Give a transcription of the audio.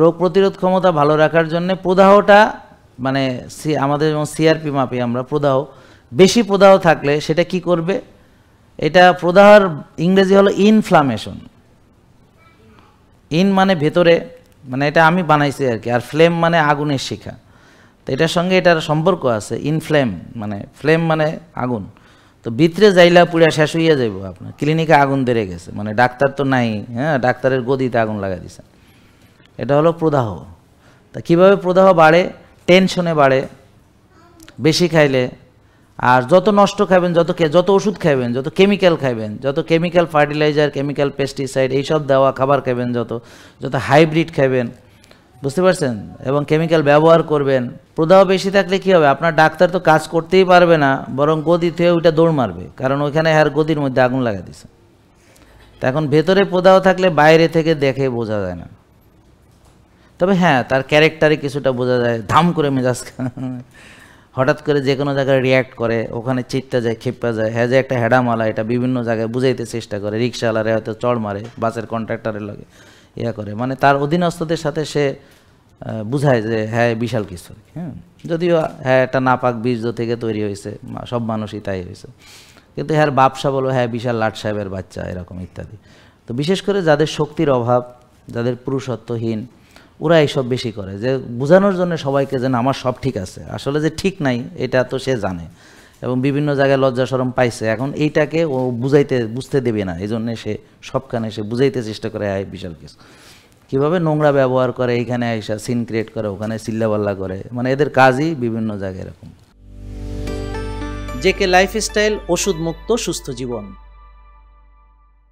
রোগ প্রতিরোধ ক্ষমতা ভালো রাখার জন্য প্রদাহটা মানে আমাদের যেমন সিআরপি মাপি আমরা প্রদাহ, বেশি প্রদাহ থাকলে সেটা কি করবে, এটা প্রদাহর ইংরেজি হলো ইনফ্লামেশন। ইন মানে ভেতরে, মানে এটা আমি বানাইছি আর কি, আর ফ্লেম মানে আগুনের শিখা, তো এটার সঙ্গে এটার সম্পর্ক আছে। ইনফ্লেম মানে ফ্লেম মানে আগুন, তো ভিতরে যাইলা পুরা শেষ হইয়া যাইব আপনার, ক্লিনিকে আগুন ধরে গেছে, মানে ডাক্তার তো নাই, হ্যাঁ ডাক্তারের গদিতে আগুন লাগাই দিছে। এটা হলো প্রদাহ। তা কীভাবে প্রদাহ বাড়ে? টেনশনে বাড়ে বেশি খাইলে, আর যত নষ্ট খাবেন, যত ওষুধ খাবেন, যত কেমিক্যাল খাবেন, যত কেমিক্যাল ফার্টিলাইজার, কেমিক্যাল পেস্টিসাইড এইসব দেওয়া খাবার খাবেন, যত হাইব্রিড খাবেন, বুঝতে পারছেন, এবং কেমিক্যাল ব্যবহার করবেন, প্রদাহ বেশি থাকলে কী হবে, আপনার ডাক্তার তো কাজ করতেই পারবে না, বরং গদি থেকে ওইটা দৌড় মারবে, কারণ ওইখানে আর গদির মধ্যে আগুন লাগা দিছে। তা এখন ভেতরে প্রদাহ থাকলে বাইরে থেকে দেখে বোঝা যায় না, তবে হ্যাঁ তার ক্যারেক্টারে কিছুটা বোঝা যায়, ধাম করে মেজাজ হঠাৎ করে যে কোনো জায়গায় রিয়্যাক্ট করে, ওখানে চিটটা যায়, খেপা যায়, হ্যাঁ যে একটা হেডামালা, এটা বিভিন্ন জায়গায় বুঝাইতে চেষ্টা করে, রিক্সাওয়ালারে হয়তো চড় মারে, বাসের কন্ট্রাক্টরের লাগে ইয়া করে, মানে তার অধীনস্থদের সাথে সে বুঝায় যে হ্যাঁ বিশাল কিছু, হ্যাঁ যদিও হ্যাঁ এটা নাপাক বীর্য থেকে তৈরি হয়েছে, সব মানুষই তাই হয়েছে, কিন্তু হ্যাঁ বাপসা বলো হ্যাঁ বিশাল লাট সাহেবের বাচ্চা এরকম ইত্যাদি। তো বিশেষ করে যাদের শক্তির অভাব, যাদের পুরুষত্বহীন, ওরা এইসব বেশি করে, যে বোঝানোর জন্য সবাইকে যেন আমার সব ঠিক আছে, আসলে যে ঠিক নাই এটা তো সে জানে, এবং বিভিন্ন জায়গায় লজ্জা শরম পাইছে, এখন এইটাকে ও বুঝতে দেবে না, এই জন্যে সে সবখানে সে বুঝাইতে চেষ্টা করে আয় বিশাল কিছু। কীভাবে নোংরা ব্যবহার করে, এইখানে আইসা সিন ক্রিয়েট করে, ওখানে চিল্লাপাল্লা করে, মানে এদের কাজই বিভিন্ন জায়গায় এরকম। জেকে লাইফস্টাইল, ওষুধ মুক্ত সুস্থ জীবন।